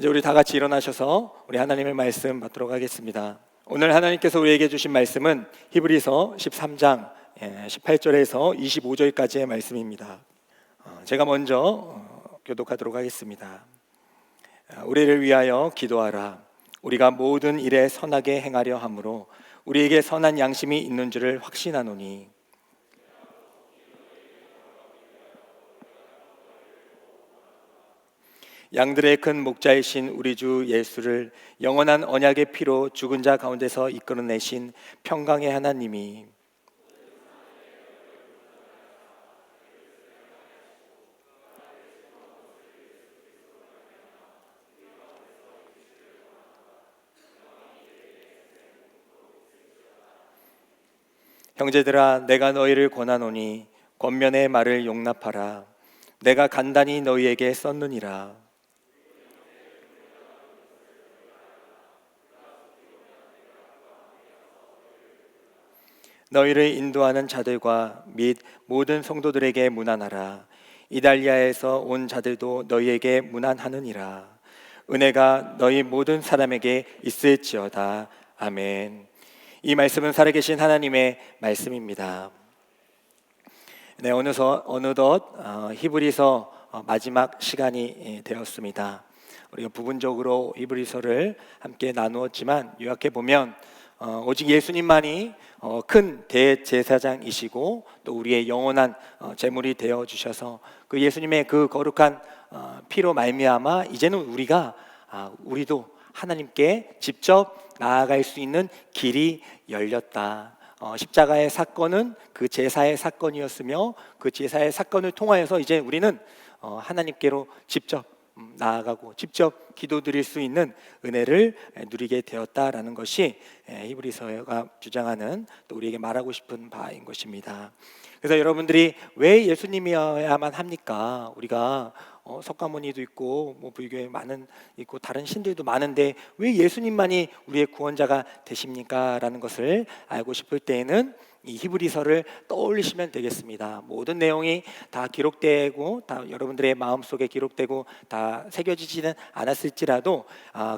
이제 우리 다 같이 일어나셔서 우리 하나님의 말씀 받도록 하겠습니다. 오늘 하나님께서 우리에게 주신 말씀은 히브리서 13장 18절에서 25절까지의 말씀입니다. 제가 먼저 교독하도록 하겠습니다. 우리를 위하여 기도하라. 우리가 모든 일에 선하게 행하려 함으로 우리에게 선한 양심이 있는 줄을 확신하노니, 양들의 큰 목자이신 우리 주 예수를 영원한 언약의 피로 죽은 자 가운데서 이끌어내신 평강의 하나님이 형제들아, 내가 너희를 권하노니 권면의 말을 용납하라. 내가 간단히 너희에게 썼느니라. 너희를 인도하는 자들과 및 모든 성도들에게 문안하라. 이달리아에서 온 자들도 너희에게 문안하느니라. 은혜가 너희 모든 사람에게 있을지어다. 아멘. 이 말씀은 살아계신 하나님의 말씀입니다. 네, 어느덧 히브리서 마지막 시간이 되었습니다. 우리가 부분적으로 히브리서를 함께 나누었지만 요약해 보면 오직 예수님만이 큰 대제사장이시고 또 우리의 영원한 제물이 되어 주셔서 그 예수님의 그 거룩한 피로 말미암아 이제는 우리도 하나님께 직접 나아갈 수 있는 길이 열렸다. 십자가의 사건은 그 제사의 사건이었으며 그 제사의 사건을 통하여서 이제 우리는 하나님께로 직접 나아가고 직접 기도드릴 수 있는 은혜를 누리게 되었다라는 것이 히브리서가 주장하는, 또 우리에게 말하고 싶은 바인 것입니다. 그래서 여러분들이 왜 예수님이어야만 합니까? 우리가 석가모니도 있고 불교에 있고 다른 신들도 많은데 왜 예수님만이 우리의 구원자가 되십니까? 라는 것을 알고 싶을 때에는 이 히브리서를 떠올리시면 되겠습니다. 모든 내용이 다 기록되고 다 여러분들의 마음속에 기록되고 다 새겨지지는 않았을지라도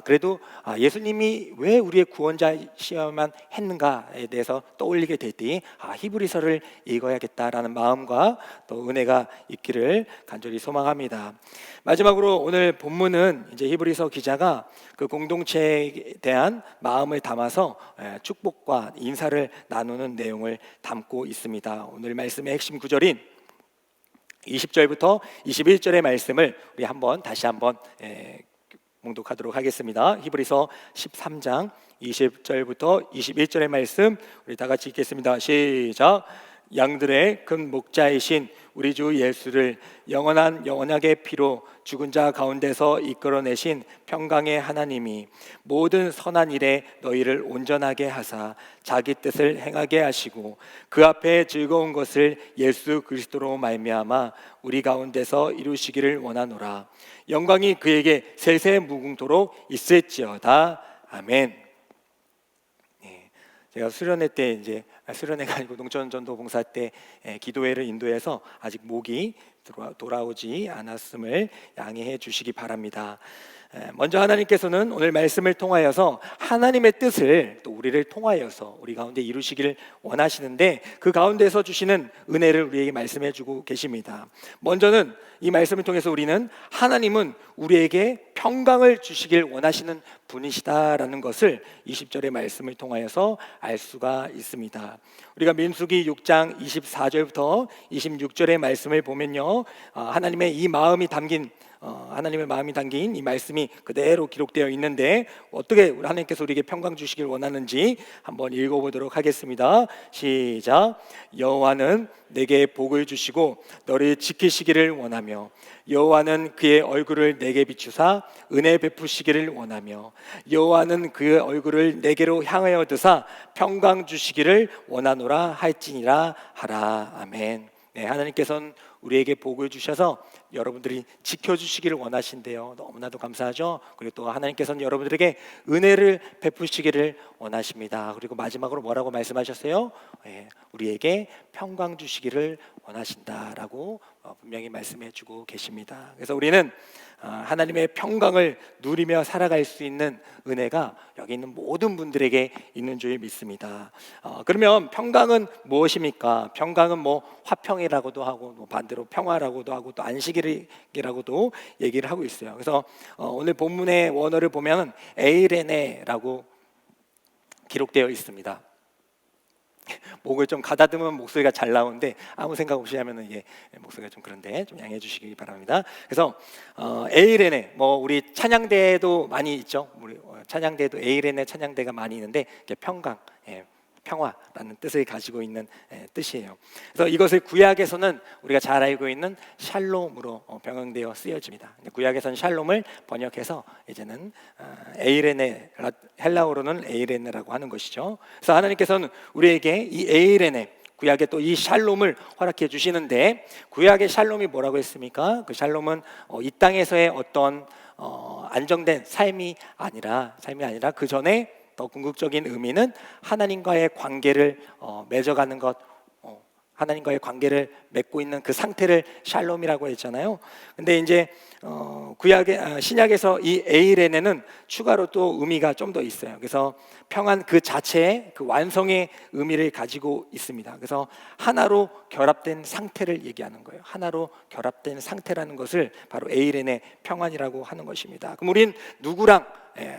그래도 예수님이 왜 우리의 구원자시어야만 했는가에 대해서 떠올리게 될 때 히브리서를 읽어야겠다라는 마음과 또 은혜가 있기를 간절히 소망합니다. 마지막으로 오늘 본문은 이제 히브리서 기자가 그 공동체에 대한 마음을 담아서 축복과 인사를 나누는 내용을 담고 있습니다. 오늘 말씀의 핵심 구절인 20절부터 21절의 말씀을 우리 다시 한번 봉독하도록 하겠습니다. 히브리서 13장 20절부터 21절의 말씀 우리 다 같이 읽겠습니다. 시작. 양들의 큰 목자이신 우리 주 예수를 영원한 언약의 피로 죽은 자 가운데서 이끌어내신 평강의 하나님이 모든 선한 일에 너희를 온전하게 하사 자기 뜻을 행하게 하시고 그 앞에 즐거운 것을 예수 그리스도로 말미암아 우리 가운데서 이루시기를 원하노라. 영광이 그에게 세세 무궁토록 있을지어다. 아멘. 제가 수련회 때 수련회가 아니고 농촌전도 봉사 때 기도회를 인도해서 아직 목이 돌아오지 않았음을 양해해 주시기 바랍니다. 먼저 하나님께서는 오늘 말씀을 통하여서 하나님의 뜻을 또 우리를 통하여서 우리 가운데 이루시기를 원하시는데 그 가운데서 주시는 은혜를 우리에게 말씀해 주고 계십니다. 먼저는 이 말씀을 통해서 우리는 하나님은 우리에게 평강을 주시길 원하시는 분이시다라는 것을 20절의 말씀을 통하여서 알 수가 있습니다. 우리가 민수기 6장 24절부터 26절의 말씀을 보면요, 하나님의 마음이 담긴 이 말씀이 그대로 기록되어 있는데 어떻게 하나님께서 우리에게 평강 주시길 원하는지 한번 읽어보도록 하겠습니다. 시작. 여호와는 내게 복을 주시고 너를 지키시기를 원하며 여호와는 그의 얼굴을 내게 비추사 은혜 베푸시기를 원하며 여호와는 그의 얼굴을 내게로 향하여 드사 평강 주시기를 원하노라 할지니라 하라. 아멘. 네, 하나님께서는 우리에게 복을 주셔서 여러분들이 지켜주시기를 원하신대요. 너무나도 감사하죠. 그리고 또 하나님께서는 여러분들에게 은혜를 베푸시기를 원하십니다. 그리고 마지막으로 뭐라고 말씀하셨어요? 우리에게 평강 주시기를 원하신다라고 분명히 말씀해 주고 계십니다. 그래서 우리는 하나님의 평강을 누리며 살아갈 수 있는 은혜가 여기 있는 모든 분들에게 있는 줄 믿습니다. 그러면 평강은 무엇입니까? 평강은 뭐 화평이라고도 하고 뭐 반대로 평화라고도 하고 또 안식이라고도 얘기를 하고 있어요. 그래서 오늘 본문의 원어를 보면 에이레네라고 기록되어 있습니다. 목을 좀 가다듬으면 목소리가 잘 나오는데 아무 생각 없이 하면은 이게 목소리가 좀 그런데 좀 양해해 주시기 바랍니다. 그래서 에이레네, 뭐 우리 찬양대도 많이 있죠. 우리 찬양대도 에이레네 찬양대가 많이 있는데 평강, 평화라는 뜻을 가지고 있는 뜻이에요. 그래서 이것을 구약에서는 우리가 잘 알고 있는 샬롬으로 병행되어 쓰여집니다. 구약에서는 샬롬을 번역해서 이제는 에이레네, 헬라어로는 에이레네라고 하는 것이죠. 그래서 하나님께서는 우리에게 이 에이레네, 구약에 또 이 샬롬을 허락해 주시는데, 구약의 샬롬이 뭐라고 했습니까? 그 샬롬은 이 땅에서의 어떤 안정된 삶이 아니라 그 전에 더 궁극적인 의미는 하나님과의 관계를 맺어가는 것, 하나님과의 관계를 맺고 있는 그 상태를 샬롬이라고 했잖아요. 근데 이제 신약에서 이 에이레네는 추가로 또 의미가 좀 더 있어요. 그래서 평안 그 자체의 그 완성의 의미를 가지고 있습니다. 그래서 하나로 결합된 상태를 얘기하는 거예요. 하나로 결합된 상태라는 것을 바로 에이레네 평안이라고 하는 것입니다. 그럼 우린 누구랑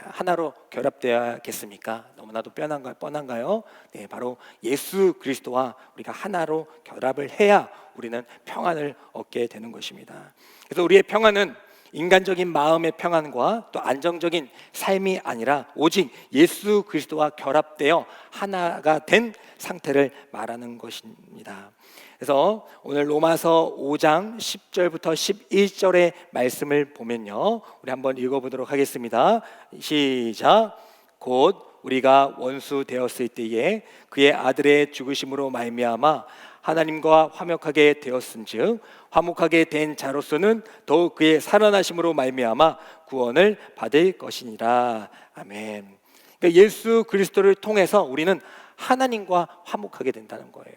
하나로 결합되어야겠습니까? 너무나도 뻔한가요? 네, 바로 예수 그리스도와 우리가 하나로 결합을 해야 우리는 평안을 얻게 되는 것입니다. 그래서 우리의 평안은 인간적인 마음의 평안과 또 안정적인 삶이 아니라 오직 예수 그리스도와 결합되어 하나가 된 상태를 말하는 것입니다. 그래서 오늘 로마서 5장 10절부터 11절의 말씀을 보면요, 우리 한번 읽어보도록 하겠습니다. 시작. 곧 우리가 원수 되었을 때에 그의 아들의 죽으심으로 말미암아 하나님과 화목하게 되었은즉 화목하게 된 자로서는 더욱 그의 살아나심으로 말미암아 구원을 받을 것이니라. 아멘. 그러니까 예수 그리스도를 통해서 우리는 하나님과 화목하게 된다는 거예요.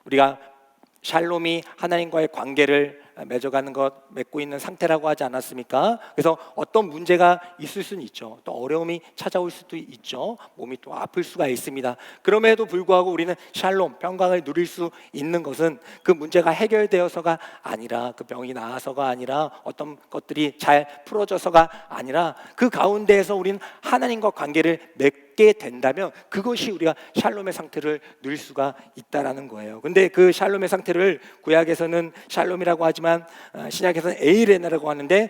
우리가 샬롬이 하나님과의 관계를 맺고 있는 상태라고 하지 않았습니까? 그래서 어떤 문제가 있을 수는 있죠. 또 어려움이 찾아올 수도 있죠. 몸이 또 아플 수가 있습니다. 그럼에도 불구하고 우리는 샬롬, 평강을 누릴 수 있는 것은 그 문제가 해결되어서가 아니라, 그 병이 나아서가 아니라, 어떤 것들이 잘 풀어져서가 아니라, 그 가운데에서 우리는 하나님과 관계를 맺게 된다면 그것이 우리가 샬롬의 상태를 누릴 수가 있다라는 거예요. 근데 그 샬롬의 상태를 구약에서는 샬롬이라고 하지만 신약에서는 에이레나라고 하는데,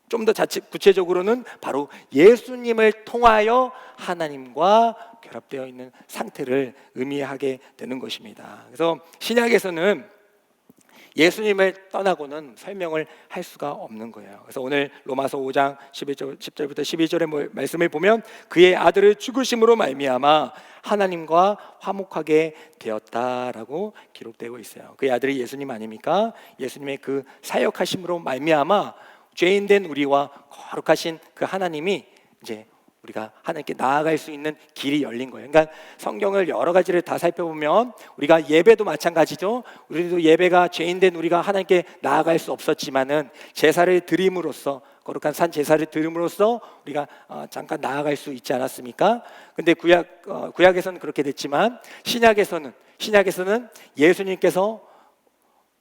좀 더 구체적으로는 바로 예수님을 통하여 하나님과 결합되어 있는 상태를 의미하게 되는 것입니다. 그래서 신약에서는 예수님을 떠나고는 설명을 할 수가 없는 거예요. 그래서 오늘 로마서 5장 10절부터 12절의 말씀을 보면 그의 아들을 죽으심으로 말미암아 하나님과 화목하게 되었다라고 기록되고 있어요. 그의 아들이 예수님 아닙니까? 예수님의 그 사역하심으로 말미암아 죄인된 우리와 거룩하신 그 하나님이 이제 우리가 하나님께 나아갈 수 있는 길이 열린 거예요. 그러니까 성경을 여러 가지를 다 살펴보면 우리가 예배도 마찬가지죠. 우리도 예배가 죄인된 우리가 하나님께 나아갈 수 없었지만은 제사를 드림으로써, 거룩한 산 제사를 드림으로써 우리가 잠깐 나아갈 수 있지 않았습니까? 근데 구약에서는 그렇게 됐지만 신약에서는 예수님께서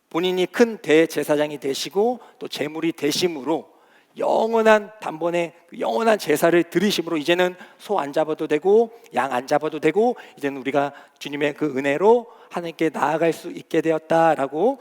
본인이 큰 대제사장이 되시고 또 제물이 되심으로 영원한 단번에 영원한 제사를 드리심으로 이제는 소 안 잡아도 되고 양 안 잡아도 되고 이제는 우리가 주님의 그 은혜로 하나님께 나아갈 수 있게 되었다라고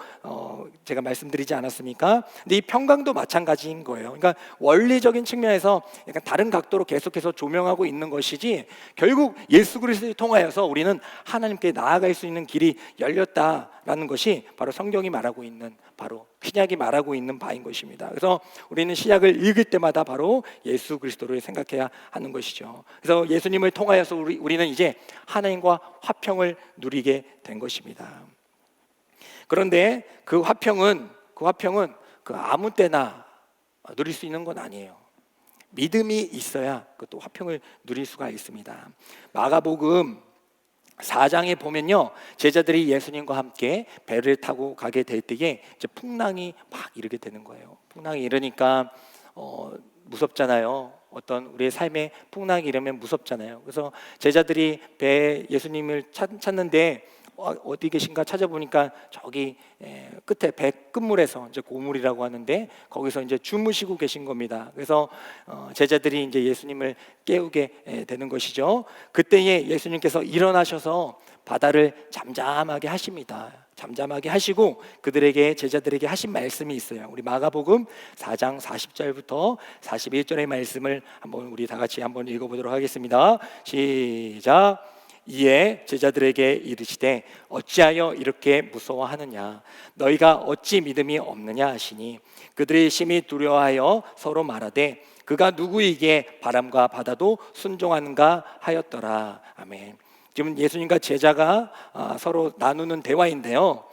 제가 말씀드리지 않았습니까? 근데 이 평강도 마찬가지인 거예요. 그러니까 원리적인 측면에서 약간 다른 각도로 계속해서 조명하고 있는 것이지, 결국 예수 그리스도를 통하여서 우리는 하나님께 나아갈 수 있는 길이 열렸다라는 것이 바로 성경이 말하고 있는, 바로 신약이 말하고 있는 바인 것입니다. 그래서 우리는 신약을 읽을 때마다 바로 예수 그리스도를 생각해야 하는 것이죠. 그래서 예수님을 통하여서 우리는 이제 하나님과 화평을 누리게 된 것입니다. 그런데 그 화평은 그 아무 때나 누릴 수 있는 건 아니에요. 믿음이 있어야 그것도 화평을 누릴 수가 있습니다. 마가복음 4장에 보면요, 제자들이 예수님과 함께 배를 타고 가게 될 때에 이제 풍랑이 막 이르게 되는 거예요. 풍랑이 이르니까 무섭잖아요. 어떤 우리의 삶에 풍랑이 이르면 무섭잖아요. 그래서 제자들이 배에 예수님을 찾는데 어디 계신가 찾아보니까 저기 끝에 배 끝물에서 이제 고물이라고 하는데 거기서 이제 주무시고 계신 겁니다. 그래서 제자들이 이제 예수님을 깨우게 되는 것이죠. 그때에 예수님께서 일어나셔서 바다를 잠잠하게 하십니다. 잠잠하게 하시고 그들에게, 제자들에게 하신 말씀이 있어요. 우리 마가복음 4장 40절부터 41절의 말씀을 한번 우리 다 같이 한번 읽어보도록 하겠습니다. 시작. 이에 제자들에게 이르시되 어찌하여 이렇게 무서워하느냐, 너희가 어찌 믿음이 없느냐 하시니, 그들이 심히 두려워하여 서로 말하되 그가 누구이기에 바람과 바다도 순종하는가 하였더라. 아멘. 지금 예수님과 제자가 서로 나누는 대화인데요,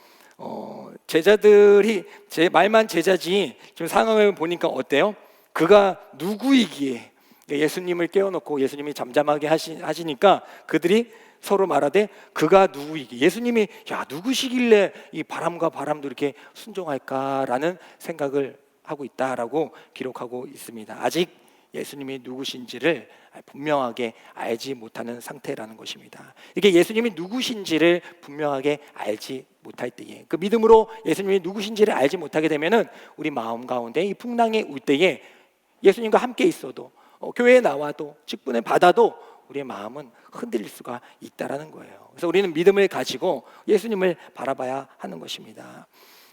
제자들이 제 말만 제자지 지금 상황을 보니까 어때요? 그가 누구이기에, 예수님을 깨워놓고 예수님이 잠잠하게 하시니까 그들이 서로 말하되 그가 누구이기에, 예수님이 누구시길래 이 바람과 바람도 이렇게 순종할까라는 생각을 하고 있다라고 기록하고 있습니다. 아직 예수님이 누구신지를 분명하게 알지 못하는 상태라는 것입니다. 이게 예수님이 누구신지를 분명하게 알지 못할 때에, 그 믿음으로 예수님이 누구신지를 알지 못하게 되면은 우리 마음 가운데 이 풍랑이 올 때에 예수님과 함께 있어도 교회에 나와도 직분을 받아도 우리의 마음은 흔들릴 수가 있다라는 거예요. 그래서 우리는 믿음을 가지고 예수님을 바라봐야 하는 것입니다.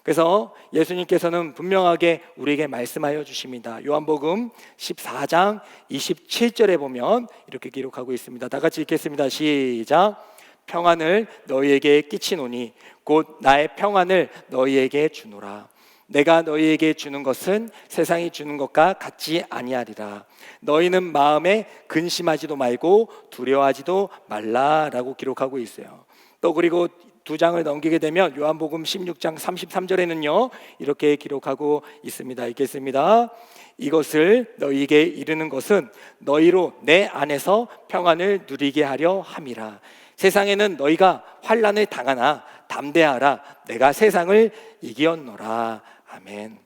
그래서 예수님께서는 분명하게 우리에게 말씀하여 주십니다. 요한복음 14장 27절에 보면 이렇게 기록하고 있습니다. 다 같이 읽겠습니다. 시작. 평안을 너희에게 끼치노니 곧 나의 평안을 너희에게 주노라. 내가 너희에게 주는 것은 세상이 주는 것과 같지 아니하리라. 너희는 마음에 근심하지도 말고 두려워하지도 말라라고 기록하고 있어요. 또 그리고 두 장을 넘기게 되면 요한복음 16장 33절에는요 이렇게 기록하고 있습니다. 읽겠습니다. 이것을 너희에게 이르는 것은 너희로 내 안에서 평안을 누리게 하려 함이라. 세상에는 너희가 환난을 당하나 담대하라. 내가 세상을 이기었노라. 아멘.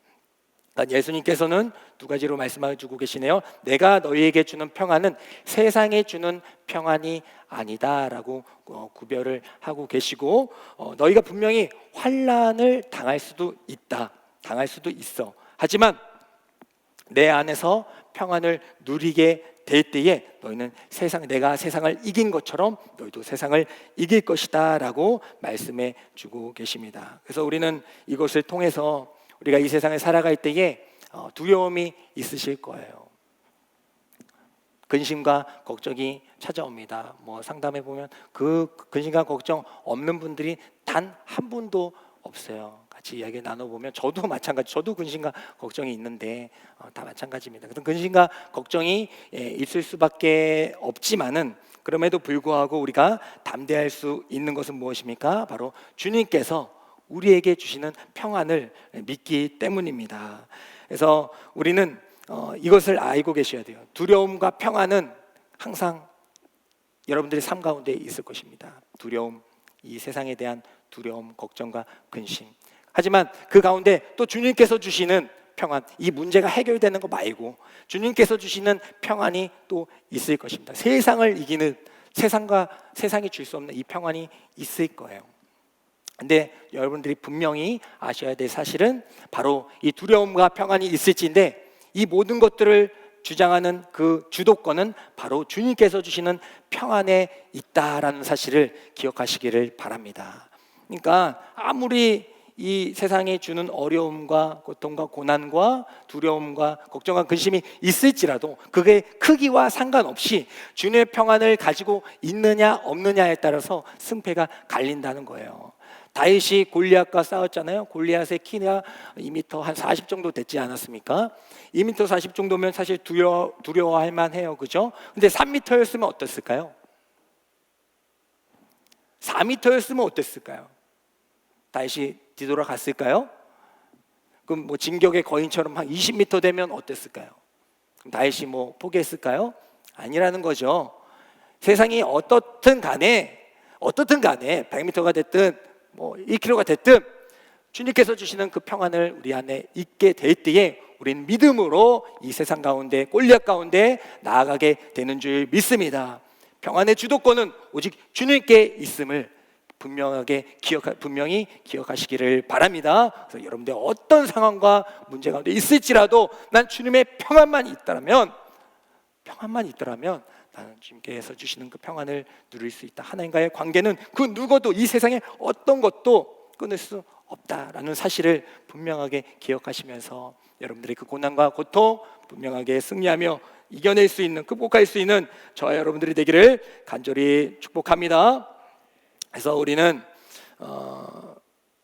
예수님께서는 두 가지로 말씀해 주고 계시네요. 내가 너희에게 주는 평안은 세상에 주는 평안이 아니다라고 구별을 하고 계시고, 너희가 분명히 환난을 당할 수도 있다, 당할 수도 있어. 하지만 내 안에서 평안을 누리게 될 때에 너희는 내가 세상을 이긴 것처럼 너희도 세상을 이길 것이다 라고 말씀해 주고 계십니다. 그래서 우리는 이것을 통해서 우리가 이 세상에 살아갈 때에 두려움이 있으실 거예요. 근심과 걱정이 찾아옵니다. 상담해 보면 그 근심과 걱정 없는 분들이 단 한 분도 없어요. 같이 이야기 나눠보면 저도 마찬가지, 저도 근심과 걱정이 있는데 다 마찬가지입니다. 그래서 근심과 걱정이 있을 수밖에 없지만은 그럼에도 불구하고 우리가 담대할 수 있는 것은 무엇입니까? 바로 주님께서 우리에게 주시는 평안을 믿기 때문입니다. 그래서 우리는 이것을 알고 계셔야 돼요. 두려움과 평안은 항상 여러분들의 삶 가운데 있을 것입니다. 두려움, 이 세상에 대한 두려움, 걱정과 근심. 하지만 그 가운데 또 주님께서 주시는 평안, 이 문제가 해결되는 거 말고 주님께서 주시는 평안이 또 있을 것입니다. 세상을 이기는, 세상이 줄 수 없는 이 평안이 있을 거예요. 근데 여러분들이 분명히 아셔야 될 사실은 바로 이 두려움과 평안이 있을지인데, 이 모든 것들을 주장하는 그 주도권은 바로 주님께서 주시는 평안에 있다라는 사실을 기억하시기를 바랍니다. 그러니까 아무리 이 세상에 주는 어려움과 고통과 고난과 두려움과 걱정과 근심이 있을지라도 그게 크기와 상관없이 주님의 평안을 가지고 있느냐 없느냐에 따라서 승패가 갈린다는 거예요. 다윗이 골리앗과 싸웠잖아요. 골리앗의 키가 2m 한 40 정도 됐지 않았습니까? 2m 40 정도면 사실 두려워할 만해요, 그죠? 근데 3m였으면 어땠을까요? 4m였으면 어땠을까요? 다윗이 뒤돌아갔을까요? 그럼 진격의 거인처럼 한 20m 되면 어땠을까요? 다윗이 뭐 포기했을까요? 아니라는 거죠. 세상이 어떻든 간에 100m가 됐든 뭐 1km가 됐든 주님께서 주시는 그 평안을 우리 안에 있게 될 때에 우리는 믿음으로 이 세상 가운데, 골리앗 가운데 나아가게 되는 줄 믿습니다. 평안의 주도권은 오직 주님께 있음을 분명히 기억하시기를 바랍니다. 그래서 여러분들 어떤 상황과 문제 가운데 있을지라도 난 주님의 평안만 있더라면 나는 주님께서 주시는 그 평안을 누릴 수 있다. 하나님과의 관계는 그 누구도 이 세상에 어떤 것도 끊을 수 없다라는 사실을 분명하게 기억하시면서 여러분들의 그 고난과 고통 분명하게 승리하며 이겨낼 수 있는, 극복할 수 있는 저와 여러분들이 되기를 간절히 축복합니다. 그래서 우리는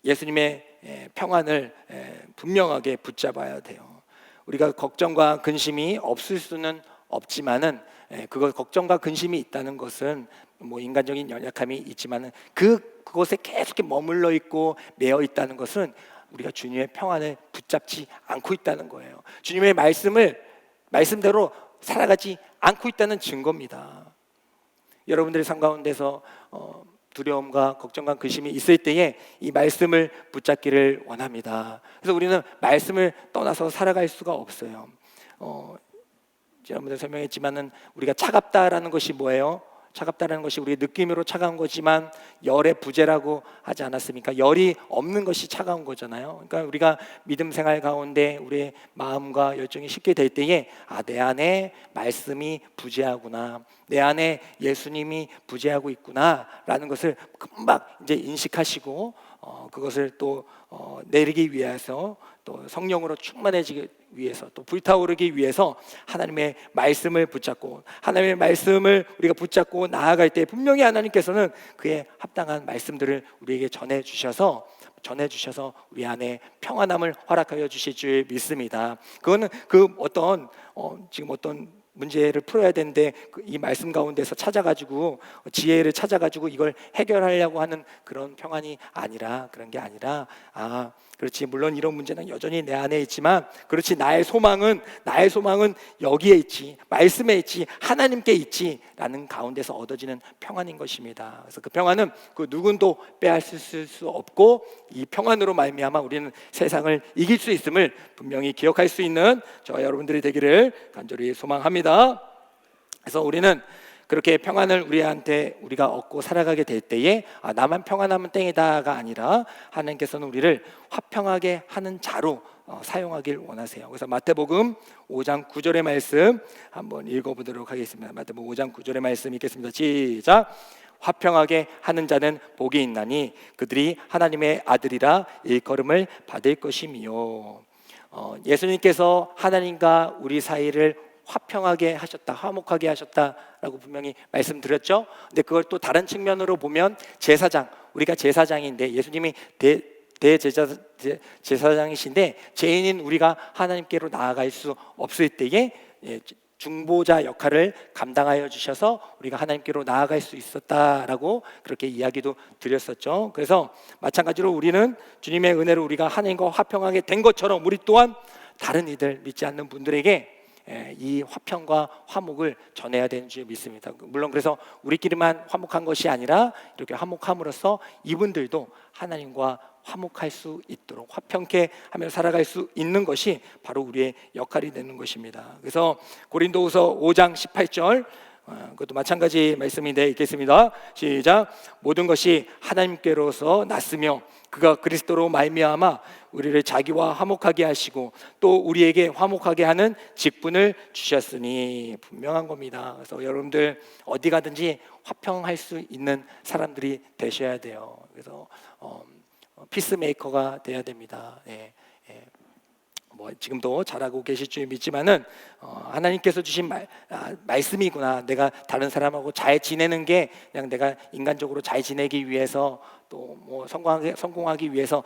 예수님의 평안을 분명하게 붙잡아야 돼요. 우리가 걱정과 근심이 없을 수는 없지만은 그걸 걱정과 근심이 있다는 것은 뭐 인간적인 연약함이 있지만은 그곳에 계속 머물러 있고 매여 있다는 것은 우리가 주님의 평안을 붙잡지 않고 있다는 거예요. 주님의 말씀대로 살아가지 않고 있다는 증거입니다. 여러분들의 삶 가운데서 두려움과 걱정과 근심이 있을 때에 이 말씀을 붙잡기를 원합니다. 그래서 우리는 말씀을 떠나서 살아갈 수가 없어요. 지난번에 설명했지만은 우리가 차갑다라는 것이 뭐예요? 차갑다라는 것이 우리의 느낌으로 차가운 거지만 열의 부재라고 하지 않았습니까? 열이 없는 것이 차가운 거잖아요. 그러니까 우리가 믿음 생활 가운데 우리의 마음과 열정이 식게 될 때에 내 안에 말씀이 부재하구나, 내 안에 예수님이 부재하고 있구나라는 것을 금방 이제 인식하시고 그것을 또 내리기 위해서, 또 성령으로 충만해지기 위해서, 또 불타오르기 위해서 하나님의 말씀을 붙잡고, 하나님의 말씀을 우리가 붙잡고 나아갈 때 분명히 하나님께서는 그에 합당한 말씀들을 우리에게 전해주셔서 우리 안에 평안함을 허락하여 주실 줄 믿습니다. 그거는 지금 어떤 문제를 풀어야 되는데 이 말씀 가운데서 찾아가지고 지혜를 찾아가지고 이걸 해결하려고 하는 그런 평안이 아니라, 그런 게 아니라 그렇지, 물론 이런 문제는 여전히 내 안에 있지만, 그렇지, 나의 소망은 여기에 있지, 말씀에 있지, 하나님께 있지라는 가운데서 얻어지는 평안인 것입니다. 그래서 그 평안은 그 누구도 빼앗을 수 없고, 이 평안으로 말미암아 우리는 세상을 이길 수 있음을 분명히 기억할 수 있는 저와 여러분들이 되기를 간절히 소망합니다. 그래서 우리는 그렇게 평안을 우리가 얻고 살아가게 될 때에 나만 평안하면 땡이다가 아니라 하나님께서는 우리를 화평하게 하는 자로 사용하길 원하세요. 그래서 마태복음 5장 9절의 말씀 한번 읽어보도록 하겠습니다. 마태복음 5장 9절의 말씀 읽겠습니다. 시작. 화평하게 하는 자는 복이 있나니 그들이 하나님의 아들이라 일컬음을 받을 것이미요. 예수님께서 하나님과 우리 사이를 화평하게 하셨다, 화목하게 하셨다라고 분명히 말씀드렸죠. 근데 그걸 또 다른 측면으로 보면 우리가 제사장인데, 예수님이 제사장이신데 죄인인 우리가 하나님께로 나아갈 수 없을 때에 중보자 역할을 감당하여 주셔서 우리가 하나님께로 나아갈 수 있었다라고 그렇게 이야기도 드렸었죠. 그래서 마찬가지로 우리는 주님의 은혜로 우리가 하나님과 화평하게 된 것처럼 우리 또한 다른 이들, 믿지 않는 분들에게 이 화평과 화목을 전해야 되는 줄 믿습니다. 물론 그래서 우리끼리만 화목한 것이 아니라 이렇게 화목함으로써 이분들도 하나님과 화목할 수 있도록 화평케 하며 살아갈 수 있는 것이 바로 우리의 역할이 되는 것입니다. 그래서 고린도후서 5장 18절, 그것도 마찬가지 말씀인데 읽겠습니다. 시작. 모든 것이 하나님께로서 났으며 그가 그리스도로 말미암아 우리를 자기와 화목하게 하시고 또 우리에게 화목하게 하는 직분을 주셨으니, 분명한 겁니다. 그래서 여러분들 어디 가든지 화평할 수 있는 사람들이 되셔야 돼요. 그래서 피스메이커가 돼야 됩니다. 지금도 잘하고 계실 줄 믿지만은 하나님께서 주신 말씀이구나. 내가 다른 사람하고 잘 지내는 게 그냥 내가 인간적으로 잘 지내기 위해서, 또 뭐 성공하기 위해서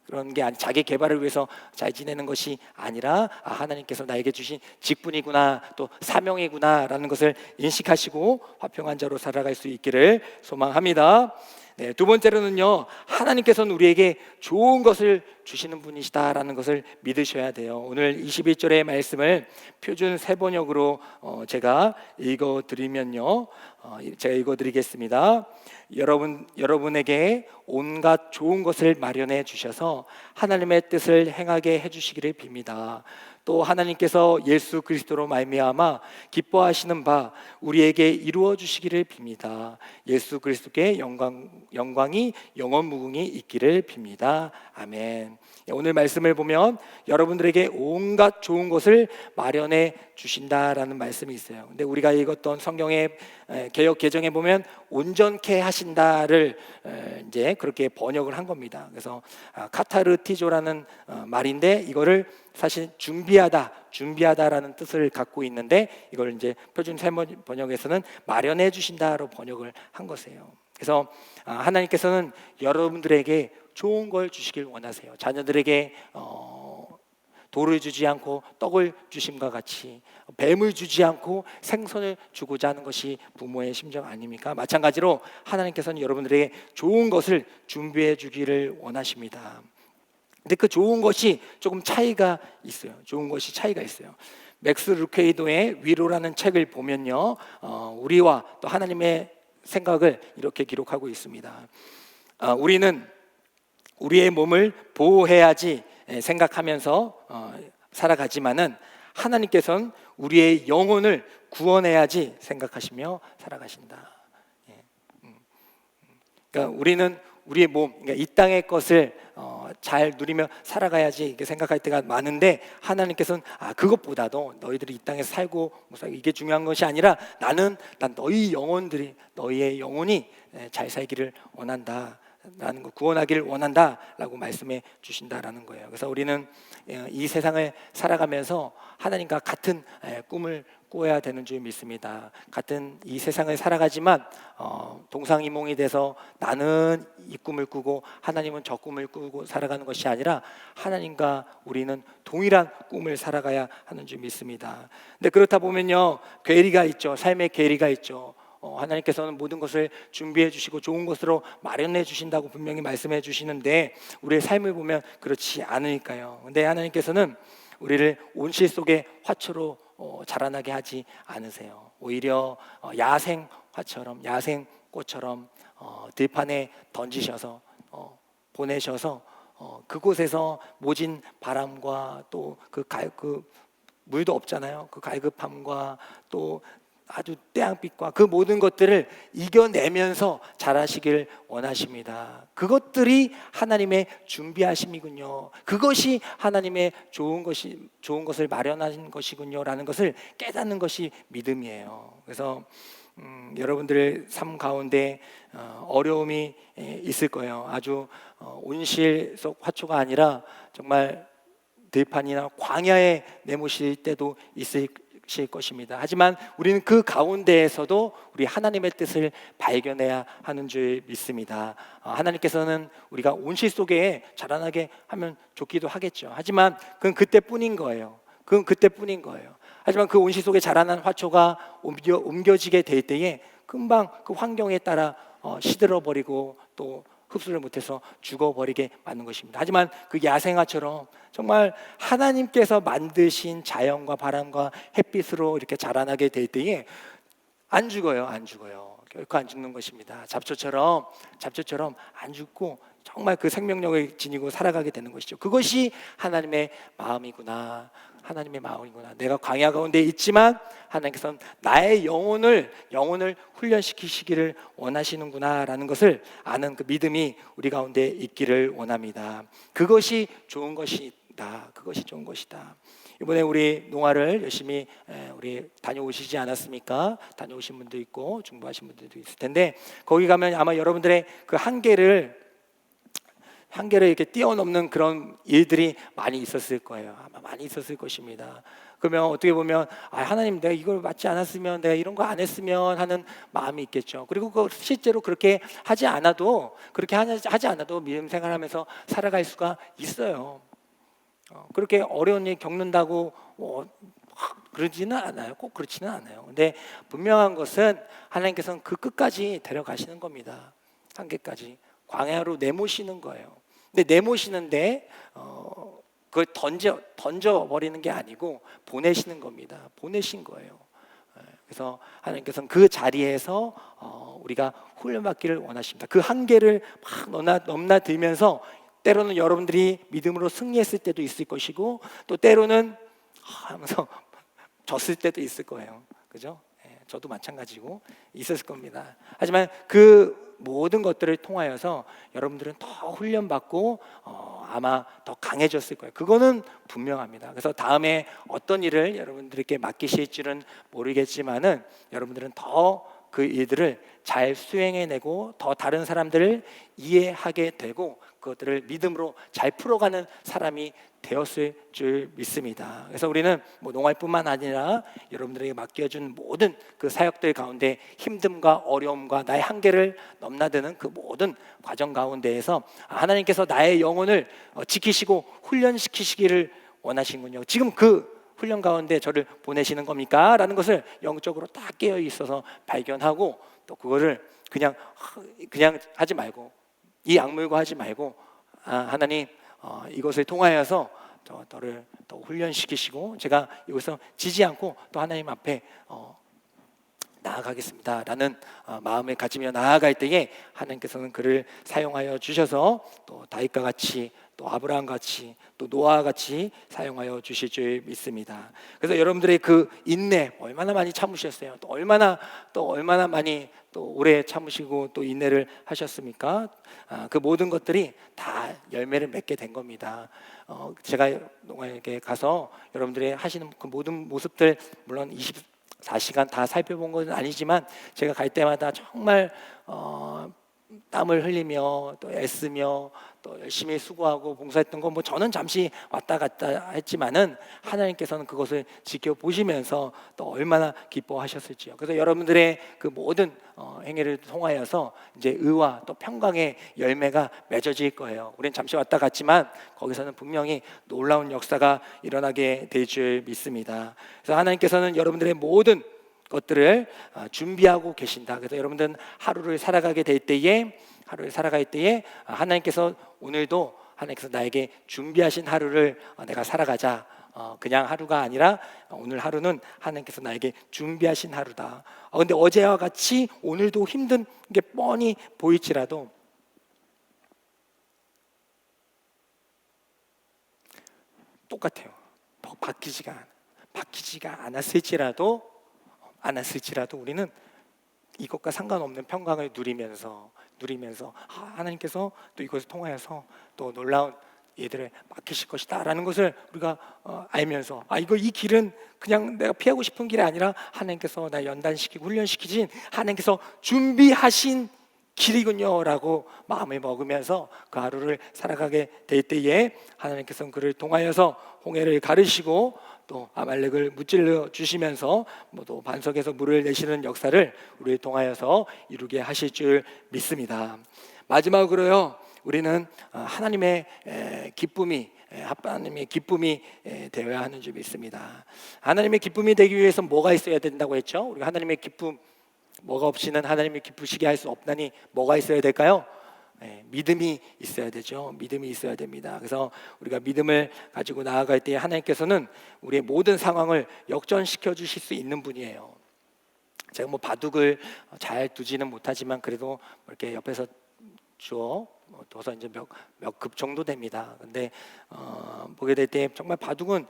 그런 게 자기 개발을 위해서 잘 지내는 것이 아니라 하나님께서 나에게 주신 직분이구나, 또 사명이구나라는 것을 인식하시고 화평한 자로 살아갈 수 있기를 소망합니다. 네, 두 번째로는요, 하나님께서는 우리에게 좋은 것을 주시는 분이시다라는 것을 믿으셔야 돼요. 오늘 21절의 말씀을 표준 세번역으로 제가 읽어드리면요, 제가 읽어드리겠습니다. 여러분에게 온갖 좋은 것을 마련해 주셔서 하나님의 뜻을 행하게 해주시기를 빕니다. 또 하나님께서 예수 그리스도로 말미암아 기뻐하시는 바 우리에게 이루어 주시기를 빕니다. 예수 그리스도께 영광이 영원 무궁히 있기를 빕니다. 아멘. 오늘 말씀을 보면 여러분들에게 온갖 좋은 것을 마련해 주신다라는 말씀이 있어요. 근데 우리가 읽었던 성경의 개역 개정에 보면 온전케 하신다를 이제 그렇게 번역을 한 겁니다. 그래서 카타르티조라는 말인데 이거를 사실 준비하다라는 뜻을 갖고 있는데 이걸 이제 표준 세번 번역에서는 마련해 주신다로 번역을 한 것이에요. 그래서 하나님께서는 여러분들에게 좋은 걸 주시길 원하세요. 자녀들에게 돌을 주지 않고 떡을 주심과 같이 뱀을 주지 않고 생선을 주고자 하는 것이 부모의 심정 아닙니까? 마찬가지로 하나님께서는 여러분들에게 좋은 것을 준비해 주기를 원하십니다. 근데 그 좋은 것이 조금 차이가 있어요. 좋은 것이 차이가 있어요. 맥스 루케이도의 위로라는 책을 보면요, 우리와 또 하나님의 생각을 이렇게 기록하고 있습니다. 우리는 우리의 몸을 보호해야지 생각하면서 살아가지만은 하나님께서는 우리의 영혼을 구원해야지 생각하시며 살아가신다. 그러니까 우리는 우리의 몸, 그러니까 이 땅의 것을 잘 누리며 살아가야지 이렇게 생각할 때가 많은데 하나님께서는 그것보다도 너희들이 이 땅에 살고 이게 중요한 것이 아니라 난 너희의 영혼이 잘 살기를 원한다. 라는 거, 구원하기를 원한다라고 말씀해 주신다라는 거예요. 그래서 우리는 이 세상을 살아가면서 하나님과 같은 꿈을 꾸어야 되는 줄 믿습니다. 같은 이 세상을 살아가지만 동상이몽이 돼서 나는 이 꿈을 꾸고 하나님은 저 꿈을 꾸고 살아가는 것이 아니라 하나님과 우리는 동일한 꿈을 살아가야 하는 줄 믿습니다. 근데 그렇다 보면요, 괴리가 있죠. 삶의 괴리가 있죠. 하나님께서는 모든 것을 준비해 주시고 좋은 것으로 마련해 주신다고 분명히 말씀해 주시는데 우리의 삶을 보면 그렇지 않으니까요. 근데 하나님께서는 우리를 온실 속의 화초로 자라나게 하지 않으세요. 오히려 야생 화처럼, 야생 꽃처럼 들판에 던지셔서 보내셔서 그곳에서 모진 바람과 또 그 물도 없잖아요. 그 갈급함과 또 아주 태양빛과 그 모든 것들을 이겨내면서 자라시길 원하십니다. 그것들이 하나님의 준비하심이군요. 그것이 하나님의 좋은 것을 마련하신 것이군요라는 것을 깨닫는 것이 믿음이에요. 그래서 여러분들의 삶 가운데 어려움이 있을 거예요. 아주 온실 속 화초가 아니라 정말 들판이나 광야에 내모실 때도 있을 것입니다. 하지만 우리는 그 가운데에서도 우리 하나님의 뜻을 발견해야 하는 줄 믿습니다. 하나님께서는 우리가 온실 속에 자라나게 하면 좋기도 하겠죠. 하지만 그건 그때뿐인 거예요. 하지만 그 온실 속에 자라난 화초가 옮겨지게 될 때에 금방 그 환경에 따라 시들어버리고 또 흡수를 못해서 죽어버리게 만든 것입니다. 하지만 그 야생화처럼 정말 하나님께서 만드신 자연과 바람과 햇빛으로 이렇게 자라나게 될 때에 안 죽어요. 결코 안 죽는 것입니다. 잡초처럼 안 죽고 정말 그 생명력을 지니고 살아가게 되는 것이죠. 그것이 하나님의 마음이구나. 내가 광야 가운데 있지만 하나님께서는 나의 영혼을 훈련시키시기를 원하시는구나라는 것을 아는 그 믿음이 우리 가운데 있기를 원합니다. 그것이 좋은 것이다. 이번에 우리 농화를 열심히 우리 다녀오시지 않았습니까? 다녀오신 분도 있고 중부하신 분들도 있을 텐데 거기 가면 아마 여러분들의 그 한계를 이렇게 뛰어넘는 그런 일들이 많이 있었을 거예요. 아마 많이 있었을 것입니다. 그러면 어떻게 보면 하나님, 내가 이걸 맞지 않았으면, 내가 이런 거 안 했으면 하는 마음이 있겠죠. 그리고 실제로 그렇게 하지 않아도 믿음 생활하면서 살아갈 수가 있어요. 그렇게 어려운 일 겪는다고 그러지는 않아요. 꼭 그렇지는 않아요. 근데 분명한 것은 하나님께서는 그 끝까지 데려가시는 겁니다. 한계까지 광야로 내모시는 거예요. 근데 내모시는데 그걸 던져 버리는 게 아니고 보내시는 겁니다. 보내신 거예요. 그래서 하나님께서는 그 자리에서 우리가 훈련받기를 원하십니다. 그 한계를 막 넘나들면서 때로는 여러분들이 믿음으로 승리했을 때도 있을 것이고 또 때로는 하면서 졌을 때도 있을 거예요. 그죠? 저도 마찬가지고 있었을 겁니다. 하지만 그 모든 것들을 통하여서 여러분들은 더 훈련받고 아마 더 강해졌을 거예요. 그거는 분명합니다. 그래서 다음에 어떤 일을 여러분들에게 맡기실지는 모르겠지만은 여러분들은 더 그 일들을 잘 수행해내고 더 다른 사람들을 이해하게 되고 그것들을 믿음으로 잘 풀어가는 사람이 되었을 줄 믿습니다. 그래서 우리는 뭐 농활뿐만 아니라 여러분들에게 맡겨준 모든 그 사역들 가운데 힘듦과 어려움과 나의 한계를 넘나드는 그 모든 과정 가운데에서 하나님께서 나의 영혼을 지키시고 훈련시키시기를 원하시는군요. 지금 그 훈련 가운데 저를 보내시는 겁니까? 라는 것을 영적으로 딱 깨어 있어서 발견하고 또 그거를 그냥 하지 말고 이 악물고 하지 말고 하나님 이것을 통하여서 너를 더 훈련시키시고 제가 여기서 지지 않고 또 하나님 앞에 나아가겠습니다 라는 마음을 가지며 나아갈 때에 하나님께서는 그를 사용하여 주셔서 또 다윗과 같이 또 아브라함 같이 또 노아와 같이 사용하여 주실 줄 믿습니다. 그래서 여러분들의 그 인내 얼마나 많이 참으셨어요? 또 얼마나 많이 또 오래 참으시고 또 인내를 하셨습니까? 그 모든 것들이 다 열매를 맺게 된 겁니다. 제가 농아에게 가서 여러분들이 하시는 그 모든 모습들 물론 24시간 다 살펴본 건 아니지만 제가 갈 때마다 정말 땀을 흘리며 또 애쓰며 또 열심히 수고하고 봉사했던 건 뭐 저는 잠시 왔다 갔다 했지만은 하나님께서는 그것을 지켜보시면서 또 얼마나 기뻐하셨을지요. 그래서 여러분들의 그 모든 행위를 통하여서 이제 의와 또 평강의 열매가 맺어질 거예요. 우리는 잠시 왔다 갔지만 거기서는 분명히 놀라운 역사가 일어나게 될 줄 믿습니다. 그래서 하나님께서는 여러분들의 모든 것들을 준비하고 계신다. 그래서 여러분들은 하루를 살아갈 때에 하나님께서 오늘도 하나님께서 나에게 준비하신 하루를 내가 살아가자. 그냥 하루가 아니라 오늘 하루는 하나님께서 나에게 준비하신 하루다. 근데 어제와 같이 오늘도 힘든 게 뻔히 보일지라도 똑같아요. 바뀌지가 않았을지라도 우리는 이것과 상관없는 평강을 누리면서 하나님께서 또 이것을 통하여서 또 놀라운 예들을 맡기실 것이다 라는 것을 우리가 알면서 이 길은 그냥 내가 피하고 싶은 길이 아니라 하나님께서 나 연단시키고 훈련시키신 하나님께서 준비하신 길이군요 라고 마음을 먹으면서 그 하루를 살아가게 될 때에 하나님께서는 그를 통하여서 홍해를 가르시고 또 아말렉을 무찔러 주시면서 또 반석에서 물을 내시는 역사를 우리를 통하여서 이루게 하실 줄 믿습니다. 마지막으로요, 우리는 하나님의 기쁨이 되어야 하는 줄 믿습니다. 하나님의 기쁨이 되기 위해서 뭐가 있어야 된다고 했죠? 우리가 하나님의 기쁨 뭐가 없이는 하나님을 기쁘시게 할 수 없나니 뭐가 있어야 될까요? 믿음이 있어야 되죠. 믿음이 있어야 됩니다. 그래서 우리가 믿음을 가지고 나아갈 때 하나님께서는 우리의 모든 상황을 역전시켜 주실 수 있는 분이에요. 제가 뭐 바둑을 잘 두지는 못하지만 그래도 이렇게 옆에서 둬서 이제 몇 급 정도 됩니다. 근데 보게 될 때 정말 바둑은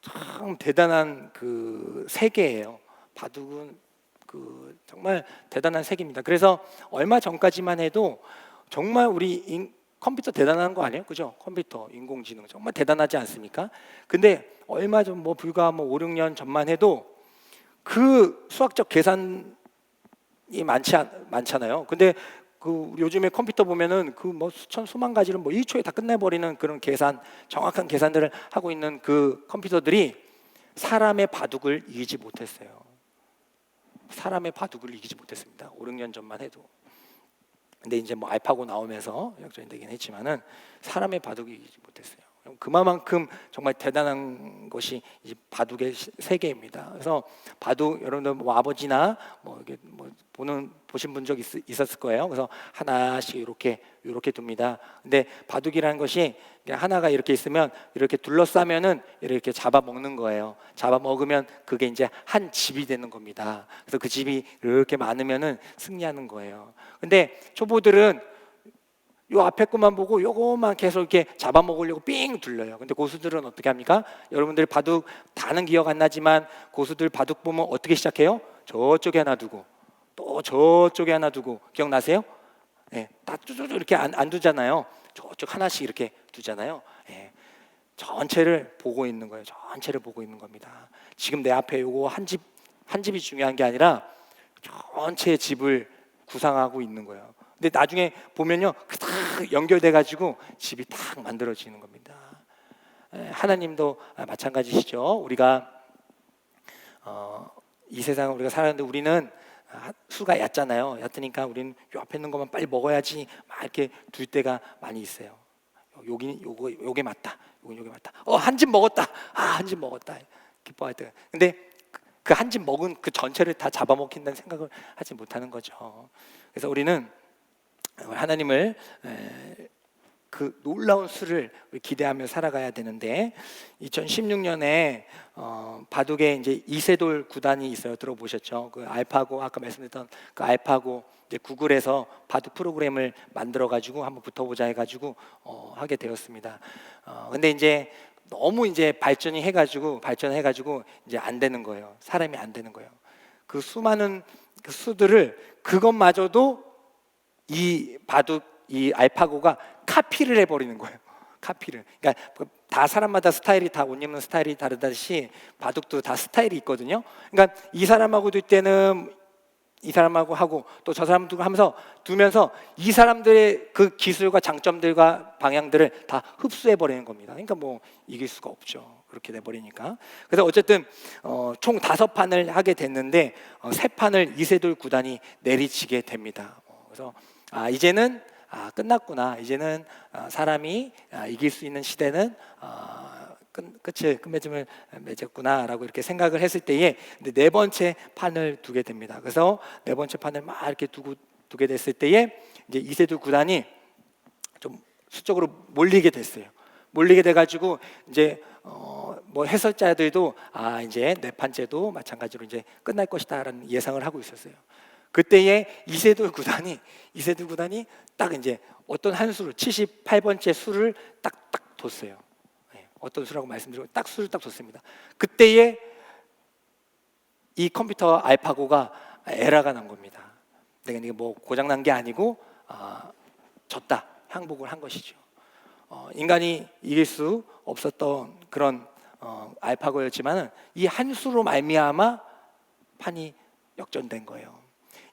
참 대단한 그 세계예요. 바둑은 그 정말 대단한 세계입니다. 그래서 얼마 전까지만 해도 정말 우리 컴퓨터 대단한 거 아니에요? 그죠? 컴퓨터, 인공지능 정말 대단하지 않습니까? 근데 얼마 전 불과 5, 6년 전만 해도 그 수학적 계산이 많잖아요. 근데 그 요즘에 컴퓨터 보면은 그 수만 가지를 1초에 다 끝내버리는 그런 정확한 계산들을 하고 있는 그 컴퓨터들이 사람의 바둑을 이기지 못했어요. 사람의 바둑을 이기지 못했습니다. 5, 6년 전만 해도. 근데 이제 알파고 나오면서 역전이 되긴 했지만은 사람의 바둑이 이기지 못했어요. 그만큼 정말 대단한 것이 이 바둑의 세계입니다. 그래서 바둑 여러분들 뭐 아버지나 뭐 이게 뭐 보신 분 적 있었을 거예요. 그래서 하나씩 이렇게 둡니다. 근데 바둑이라는 것이 하나가 이렇게 있으면 이렇게 둘러싸면은 이렇게 잡아 먹는 거예요. 잡아 먹으면 그게 이제 한 집이 되는 겁니다. 그래서 그 집이 이렇게 많으면은 승리하는 거예요. 근데 초보들은 요 앞에 것만 보고 요것만 계속 이렇게 잡아먹으려고 삥 둘러요. 근데 고수들은 어떻게 합니까? 여러분들 바둑 다는 기억 안 나지만 고수들 바둑 보면 어떻게 시작해요? 저쪽에 하나 두고 또 저쪽에 하나 두고 기억나세요? 예, 다 쭈쭈쭈 이렇게 안 두잖아요. 저쪽 하나씩 이렇게 두잖아요. 예, 전체를 보고 있는 거예요. 전체를 보고 있는 겁니다. 지금 내 앞에 요거 한 집이 중요한 게 아니라 전체의 집을 구상하고 있는 거예요. 근데 나중에 보면요, 딱 연결돼 가지고 집이 딱 만들어지는 겁니다. 하나님도 마찬가지시죠. 우리가 이 세상을 우리가 살았는데 우리는 수가 얕잖아요. 얕으니까 우리는 요 앞에 있는 것만 빨리 먹어야지 막 이렇게 둘 때가 많이 있어요. 요게 맞다. 요게 맞다. 한 집 먹었다. 한 집 먹었다. 기뻐할 때. 근데 그 한 집 먹은 그 전체를 다 잡아먹힌다는 생각을 하지 못하는 거죠. 그래서 우리는 하나님을 그 놀라운 수를 기대하며 살아가야 되는데 2016년에 바둑에 이제 이세돌 구단이 있어요. 들어보셨죠? 그 알파고 아까 말씀드렸던 그 알파고 이제 구글에서 바둑 프로그램을 만들어 가지고 한번 붙어보자 해가지고 하게 되었습니다. 근데 이제 너무 이제 발전해가지고 이제 안 되는 거예요. 사람이 안 되는 거예요. 그 수많은 그 수들을 그것마저도 이 바둑 이 알파고가 카피를 해버리는 거예요. 카피를. 그러니까 다 사람마다 스타일이 다 옷 입는 스타일이 다르듯이 바둑도 다 스타일이 있거든요. 그러니까 이 사람하고 둘 때는 이 사람하고 하고 또 저 사람도 하면서 두면서 이 사람들의 그 기술과 장점들과 방향들을 다 흡수해 버리는 겁니다. 그러니까 뭐 이길 수가 없죠. 그렇게 돼 버리니까. 그래서 어쨌든 총 5판을 하게 됐는데 3판을 이세돌 구단이 내리치게 됩니다. 그래서 이제는 끝났구나. 이제는 사람이 이길 수 있는 시대는 끝맺음을 맺었구나라고 이렇게 생각을 했을 때에 네 번째 판을 두게 됩니다. 그래서 네 번째 판을 막 이렇게 두게 됐을 때에 이제 이세돌 구단이 좀 수적으로 몰리게 됐어요. 몰리게 돼가지고 이제 뭐 해설자들도 이제 네 판째도 마찬가지로 이제 끝날 것이다라는 예상을 하고 있었어요. 그때에 이세돌 구단이 딱 이제 어떤 한 수를 78번째 수를 딱 뒀어요. 어떤 수라고 말씀드리고 딱 수를 딱 뒀습니다. 그때에 이 컴퓨터 알파고가 에러가 난 겁니다. 내가 이게 뭐 고장 난 게 아니고 졌다 항복을 한 것이죠. 인간이 이길 수 없었던 그런 알파고였지만은 이 한 수로 말미암아 판이 역전된 거예요.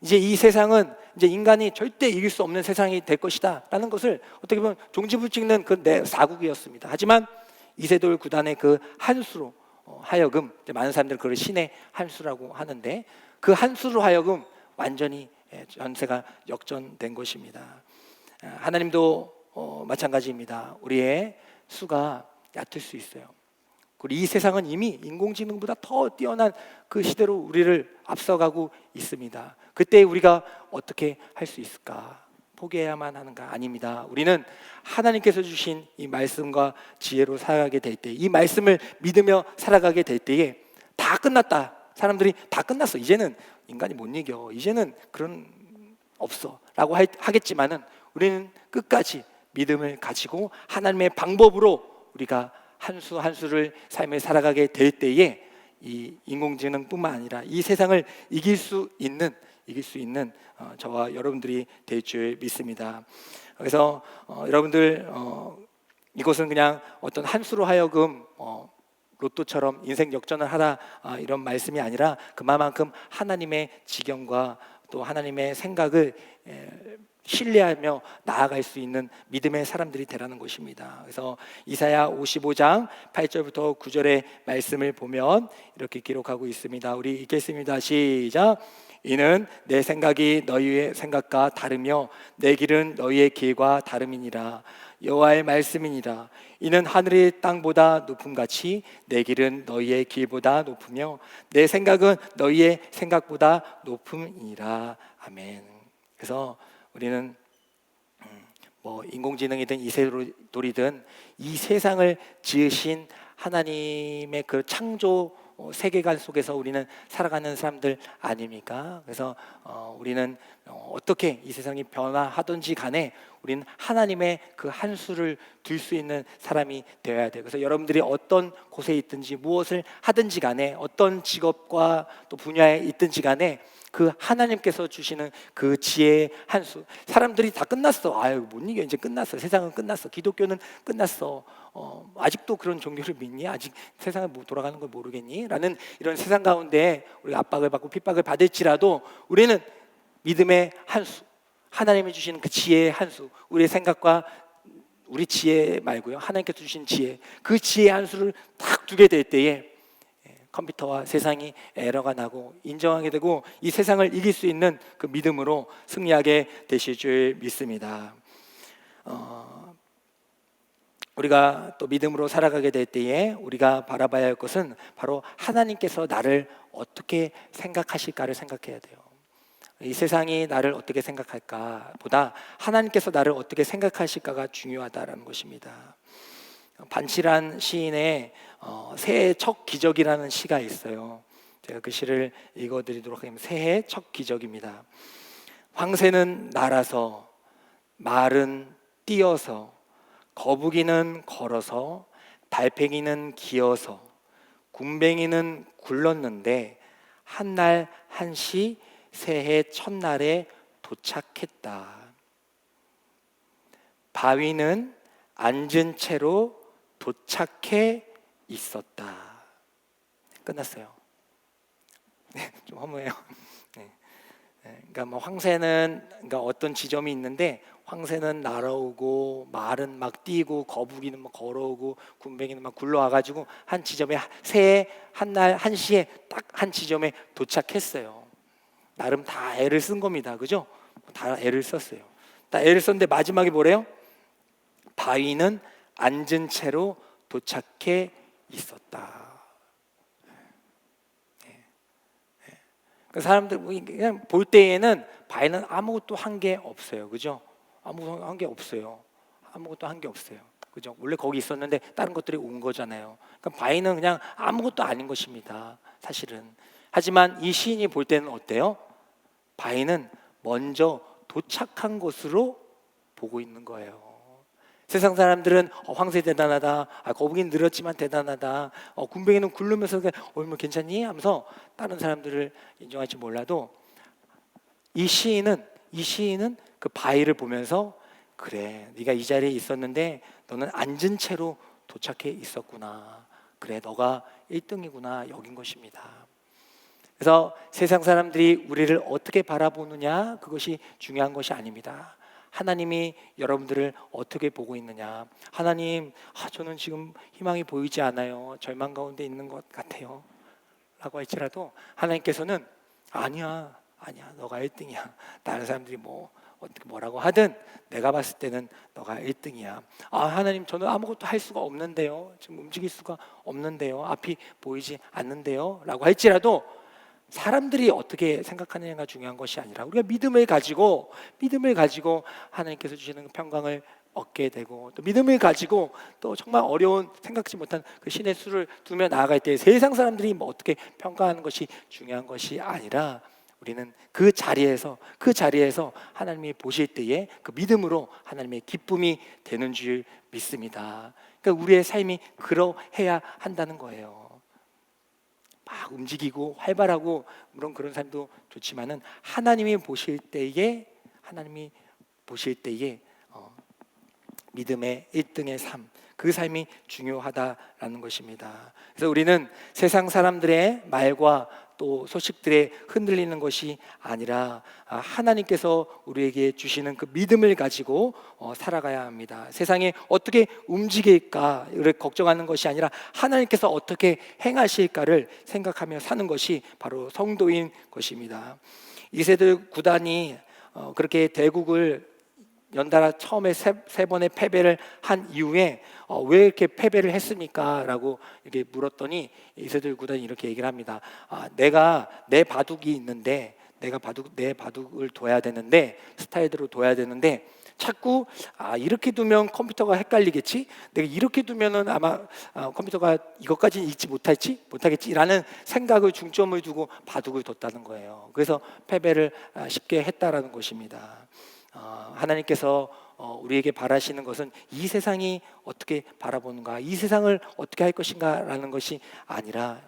이제 이 세상은 이제 인간이 절대 이길 수 없는 세상이 될 것이다라는 것을 어떻게 보면 종지부 찍는 그 사국이었습니다. 하지만 이세돌 구단의 그 한 수로 하여금 많은 사람들은 그걸 신의 한 수라고 하는데 그 한 수로 하여금 완전히 전세가 역전된 것입니다. 하나님도 마찬가지입니다. 우리의 수가 얕을 수 있어요. 그리고 이 세상은 이미 인공지능보다 더 뛰어난 그 시대로 우리를 앞서가고 있습니다. 그때 우리가 어떻게 할 수 있을까? 포기해야만 하는가? 아닙니다. 우리는 하나님께서 주신 이 말씀과 지혜로 살아가게 될 때, 이 말씀을 믿으며 살아가게 될 때에 다 끝났다. 사람들이 다 끝났어. 이제는 인간이 못 이겨. 이제는 그런 없어. 라고 하겠지만은 우리는 끝까지 믿음을 가지고 하나님의 방법으로 우리가 한 수 한 수를 삶을 살아가게 될 때에 이 인공지능뿐만 아니라 이 세상을 이길 수 있는 저와 여러분들이 될 줄 믿습니다. 그래서 여러분들 이것은 그냥 어떤 한 수로 하여금 로또처럼 인생 역전을 하라 이런 말씀이 아니라 그만큼 하나님의 지경과 또 하나님의 생각을 신뢰하며 나아갈 수 있는 믿음의 사람들이 되라는 것입니다. 그래서 이사야 55장 8절부터 9절의 말씀을 보면 이렇게 기록하고 있습니다. 우리 읽겠습니다. 시작. 이는 내 생각이 너희의 생각과 다르며 내 길은 너희의 길과 다름이니라. 여호와의 말씀이니라. 이는 하늘의 땅보다 높음같이 내 길은 너희의 길보다 높으며 내 생각은 너희의 생각보다 높음이니라. 아멘. 그래서 우리는 뭐 인공지능이든 이세돌이든 이 세상을 지으신 하나님의 그 창조 세계관 속에서 우리는 살아가는 사람들 아닙니까? 그래서 우리는 어떻게 이 세상이 변화하든지 간에 우리는 하나님의 그 한 수를 둘 수 있는 사람이 되어야 돼요. 그래서 여러분들이 어떤 곳에 있든지 무엇을 하든지 간에 어떤 직업과 또 분야에 있든지 간에 그 하나님께서 주시는 그 지혜의 한 수. 사람들이 다 끝났어. 아유 못 이겨, 이제 끝났어. 세상은 끝났어. 기독교는 끝났어. 아직도 그런 종교를 믿니? 아직 세상을 돌아가는 걸 모르겠니? 라는 이런 세상 가운데 우리가 압박을 받고 핍박을 받을지라도 우리는 믿음의 한 수, 하나님이 주시는 그 지혜의 한 수, 우리의 생각과 우리 지혜 말고요, 하나님께서 주신 지혜, 그 지혜의 한 수를 딱 두게 될 때에 컴퓨터와 세상이 에러가 나고 인정하게 되고 이 세상을 이길 수 있는 그 믿음으로 승리하게 되실 줄 믿습니다. 우리가 또 믿음으로 살아가게 될 때에 우리가 바라봐야 할 것은 바로 하나님께서 나를 어떻게 생각하실까를 생각해야 돼요. 이 세상이 나를 어떻게 생각할까 보다 하나님께서 나를 어떻게 생각하실까가 중요하다는 것입니다. 반치란 시인의 새해 첫 기적이라는 시가 있어요. 제가 그 시를 읽어드리도록 하겠습니다. 새해 첫 기적입니다. 황새는 날아서, 말은 뛰어서, 거북이는 걸어서, 달팽이는 기어서, 굼벵이는 굴렀는데 한날 한시 새해 첫날에 도착했다. 바위는 앉은 채로 도착해 있었다. 끝났어요. 좀 허무해요. 그러니까 뭐 황새는 그러니까 어떤 지점이 있는데 황새는 날아오고 말은 막 뛰고 거북이는 막 걸어오고 굼벵이는 막 굴러와가지고 한 지점에 새해 한날 한시에 딱 한 지점에 도착했어요. 나름 다 애를 쓴 겁니다. 그죠? 다 애를 썼어요. 다 애를 썼는데 마지막에 뭐래요? 바위는 앉은 채로 도착해 있었다. 그 사람들 그냥 볼 때에는 바위는 아무것도 한 게 없어요. 그죠? 아무것도 한 게 없어요. 아무것도 한 게 없어요. 그죠? 원래 거기 있었는데 다른 것들이 온 거잖아요. 그러니까 바위는 그냥 아무것도 아닌 것입니다. 사실은. 하지만 이 시인이 볼 때는 어때요? 바위는 먼저 도착한 것으로 보고 있는 거예요. 세상 사람들은 황새 대단하다, 거북이는 늘었지만 대단하다, 굼벵이는 굴르면서 뭐 괜찮니? 하면서 다른 사람들을 인정할지 몰라도 이 시인은 그 바위를 보면서 그래, 네가 이 자리에 있었는데 너는 앉은 채로 도착해 있었구나. 그래, 너가 1등이구나 여긴 것입니다. 그래서 세상 사람들이 우리를 어떻게 바라보느냐, 그것이 중요한 것이 아닙니다. 하나님이 여러분들을 어떻게 보고 있느냐. 하나님, 저는 지금 희망이 보이지 않아요. 절망 가운데 있는 것 같아요 라고 할지라도 하나님께서는 아니야, 너가 1등이야. 다른 사람들이 어떻게 뭐라고 하든 내가 봤을 때는 너가 1등이야. 하나님, 저는 아무것도 할 수가 없는데요. 지금 움직일 수가 없는데요. 앞이 보이지 않는데요 라고 할지라도 사람들이 어떻게 생각하느냐가 중요한 것이 아니라 우리가 믿음을 가지고 하나님께서 주시는 평강을 얻게 되고, 또 믿음을 가지고 또 정말 어려운 생각지 못한 그 신의 수를 두며 나아갈 때 세상 사람들이 어떻게 평가하는 것이 중요한 것이 아니라 우리는 그 자리에서 하나님이 보실 때에 그 믿음으로 하나님의 기쁨이 되는 줄 믿습니다. 그러니까 우리의 삶이 그러해야 한다는 거예요. 막 움직이고 활발하고 물론 그런 삶도 좋지만은 하나님이 보실 때에 믿음의 1등의 삶, 그 삶이 중요하다라는 것입니다. 그래서 우리는 세상 사람들의 말과 또 소식들에 흔들리는 것이 아니라 하나님께서 우리에게 주시는 그 믿음을 가지고 살아가야 합니다. 세상이 어떻게 움직일까를 걱정하는 것이 아니라 하나님께서 어떻게 행하실까를 생각하며 사는 것이 바로 성도인 것입니다. 이세돌 구단이 그렇게 대국을 연달아 처음에 세 번의 패배를 한 이후에 왜 이렇게 패배를 했습니까? 라고 이렇게 물었더니 이세돌 구단이 이렇게 얘기를 합니다. 내가 내 바둑이 있는데 내 바둑을 둬야 되는데 스타일대로 둬야 되는데 자꾸 이렇게 두면 컴퓨터가 헷갈리겠지? 내가 이렇게 두면은 아마 컴퓨터가 이것까지는 읽지 못하겠지라는 생각을 중점을 두고 바둑을 뒀다는 거예요. 그래서 패배를 쉽게 했다라는 것입니다. 하나님께서 우리에게 바라시는 것은 이 세상이 어떻게 바라보는가, 이 세상을 어떻게 할 것인가라는 것이 아니라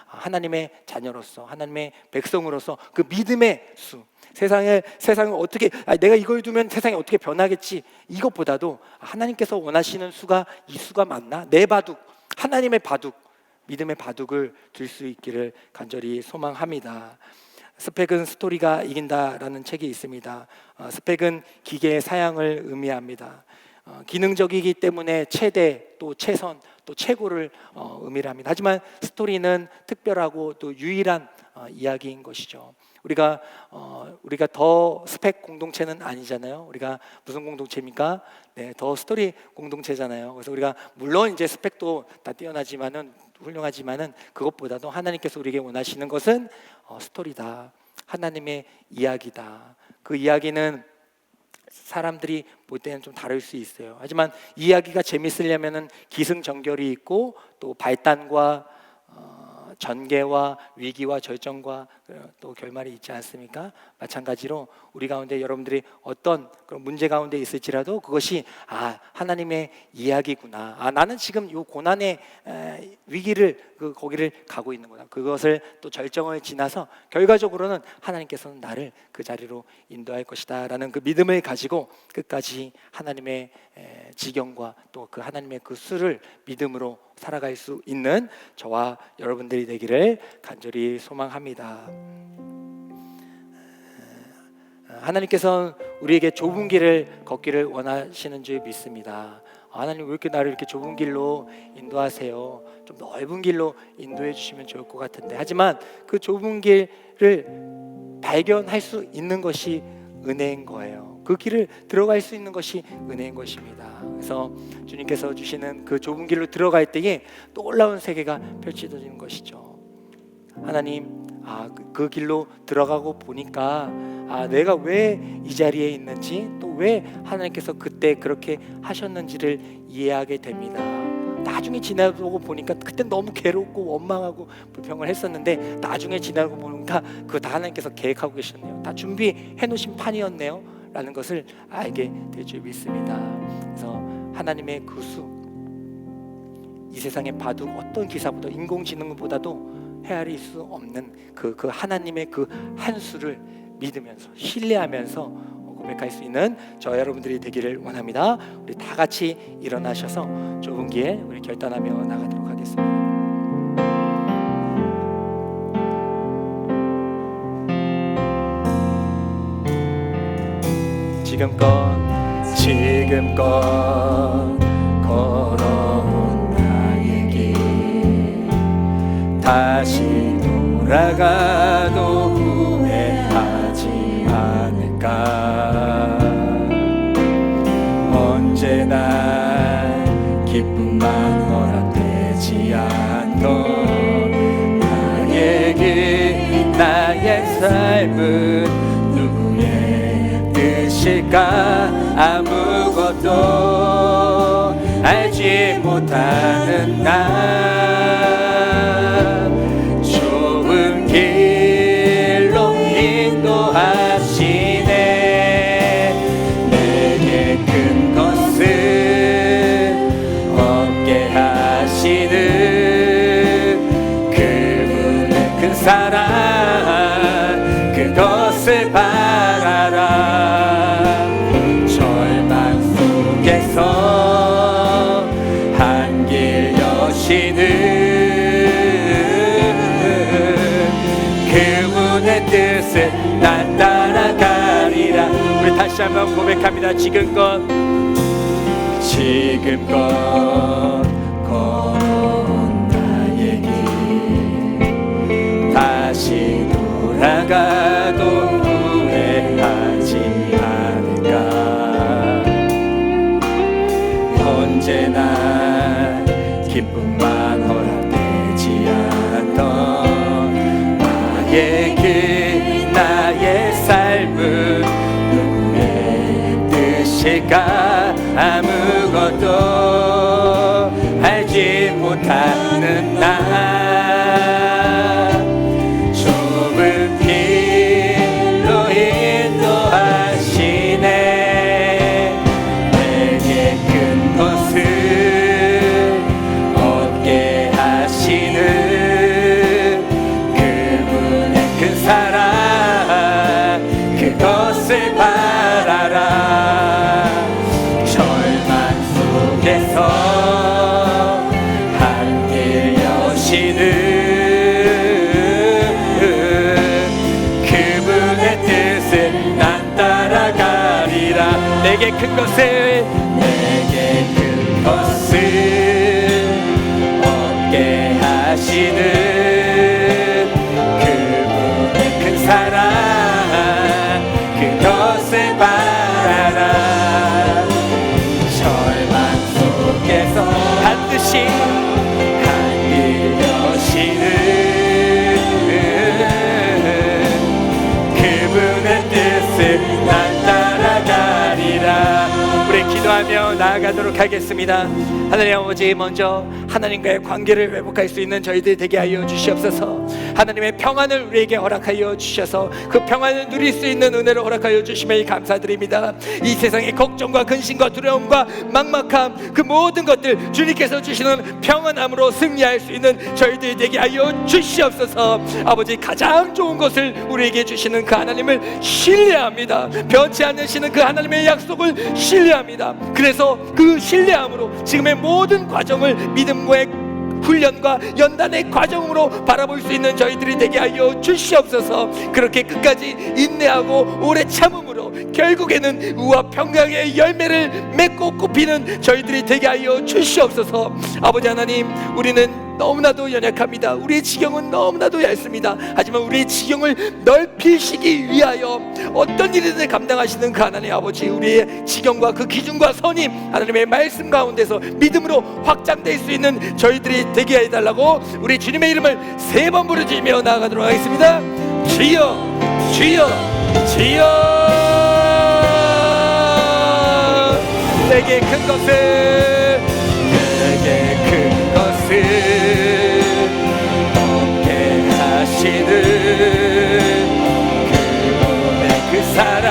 하나님의 자녀로서, 하나님의 백성으로서 그 믿음의 수, 세상을 어떻게 내가 이걸 두면 세상이 어떻게 변하겠지, 이것보다도 하나님께서 원하시는 수가 이 수가 맞나? 내 바둑, 하나님의 바둑, 믿음의 바둑을 들 수 있기를 간절히 소망합니다. 스펙은 스토리가 이긴다라는 책이 있습니다. 스펙은 기계의 사양을 의미합니다. 기능적이기 때문에 최대, 또 최선, 또 최고를 의미를 합니다. 하지만 스토리는 특별하고 또 유일한 이야기인 것이죠. 우리가 더 스펙 공동체는 아니잖아요. 우리가 무슨 공동체입니까? 네, 더 스토리 공동체잖아요. 그래서 우리가 물론 이제 스펙도 다 뛰어나지만은 훌륭하지만은 그것보다도 하나님께서 우리에게 원하시는 것은 스토리다. 하나님의 이야기다. 그 이야기는 사람들이 볼 때는 좀 다를 수 있어요. 하지만 이야기가 재밌으려면은 기승전결이 있고 또 발단과 전개와 위기와 절정과 또 결말이 있지 않습니까? 마찬가지로 우리 가운데 여러분들이 어떤 그런 문제 가운데 있을지라도 그것이 하나님의 이야기구나. 나는 지금 이 고난의 위기를 거기를 가고 있는구나. 그것을 또 절정을 지나서 결과적으로는 하나님께서는 나를 그 자리로 인도할 것이다라는 그 믿음을 가지고 끝까지 하나님의 지경과 또 그 하나님의 그 수를 믿음으로 살아갈 수 있는 저와 여러분들이 되기를 간절히 소망합니다. 하나님께서는 우리에게 좁은 길을 걷기를 원하시는 줄 믿습니다. 하나님 왜 이렇게 나를 이렇게 좁은 길로 인도하세요? 좀 넓은 길로 인도해 주시면 좋을 것 같은데, 하지만 그 좁은 길을 발견할 수 있는 것이 은혜인 거예요. 그 길을 들어갈 수 있는 것이 은혜인 것입니다. 그래서 주님께서 주시는 그 좁은 길로 들어갈 때에 또 놀라운 세계가 펼쳐지는 것이죠. 하나님, 그 길로 들어가고 보니까 내가 왜 이 자리에 있는지, 또 왜 하나님께서 그때 그렇게 하셨는지를 이해하게 됩니다. 나중에 지나보고 보니까 그때 너무 괴롭고 원망하고 불평을 했었는데 나중에 지나고 보니까 그거 다 하나님께서 계획하고 계셨네요. 다 준비해 놓으신 판이었네요 라는 것을 알게 될 줄 믿습니다. 그래서 하나님의 그 수, 이 세상의 바둑 어떤 기사보다 인공지능보다도 헤아릴 수 없는 그 하나님의 그 한 수를 믿으면서 신뢰하면서 고백할 수 있는 저 여러분들이 되기를 원합니다. 우리 다 같이 일어나셔서 좁은 길 우리 결단하며 나가도록 하겠습니다. 지금껏 걸어온 나의 길 다시 돌아가도 후회하지 않을까. 언제나 기쁨만 허락되지 않던 나의 길 나의 삶은 누구의 뜻일까. 아무것도 알지 못하는 나 좁은 길로 인도하시네. 내게 큰 것을 얻게 하시는 그분의 큰 사랑 그것을 바라라. 절망 속에서 한 길 여시는 그분의 뜻을 난 따라가리라. 우리 다시 한번 고백합니다. 지금껏 걸어온 나의 길 다시 돌아가도 후회하지 않을까. 나의 그 나의 삶은 누구의 뜻일까? 아무것도 알지 못하는 나 좁은 길로 인도하시네. 내게 큰 것을 얻게 하시는 그분의 큰 사랑 그것을 바라라. 절망 속에서 한 길 여시는 그분의 뜻을 난 따라가리라. 내게 큰 것을 얻게 하시는 그분의 큰 사랑 그것을 바라라. 절망 속에서 반드시 한 길 여시는 그분의 뜻을 난 따라가리라. 우리 기도하며 나아가도록 하겠습니다. 하나님 아버지, 먼저 하나님과의 관계를 회복할 수 있는 저희들 되게 하여 주시옵소서. 하나님의 평안을 우리에게 허락하여 주셔서 그 평안을 누릴 수 있는 은혜를 허락하여 주심에 감사드립니다. 이 세상의 걱정과 근심과 두려움과 막막함 그 모든 것들 주님께서 주시는 평안함으로 승리할 수 있는 저희들 되게 하여 주시옵소서. 아버지, 가장 좋은 것을 우리에게 주시는 그 하나님을 신뢰합니다. 변치 않으시는 그 하나님의 약속을 신뢰합니다. 그래서 그 신뢰함으로 지금의 모든 과정을 믿음과의 훈련과 연단의 과정으로 바라볼 수 있는 저희들이 되게 하여 주시옵소서. 그렇게 끝까지 인내하고 오래 참음으로 결국에는 의와 평강의 열매를 맺고 꽃피는 저희들이 되게 하여 주시옵소서. 아버지 하나님, 우리는 너무나도 연약합니다. 우리의 지경은 너무나도 얇습니다. 하지만 우리의 지경을 넓히시기 위하여 어떤 일이든 감당하시는 그 하나님 아버지, 우리의 지경과 그 기준과 선임 하나님의 말씀 가운데서 믿음으로 확장될 수 있는 저희들이 되게 해달라고 우리 주님의 이름을 3번 부르짖으며 나아가도록 하겠습니다. 주여, 주여, 주여. 내게 큰 것을, 내게 큰 것을 얻게 하시는 그분의 그 사랑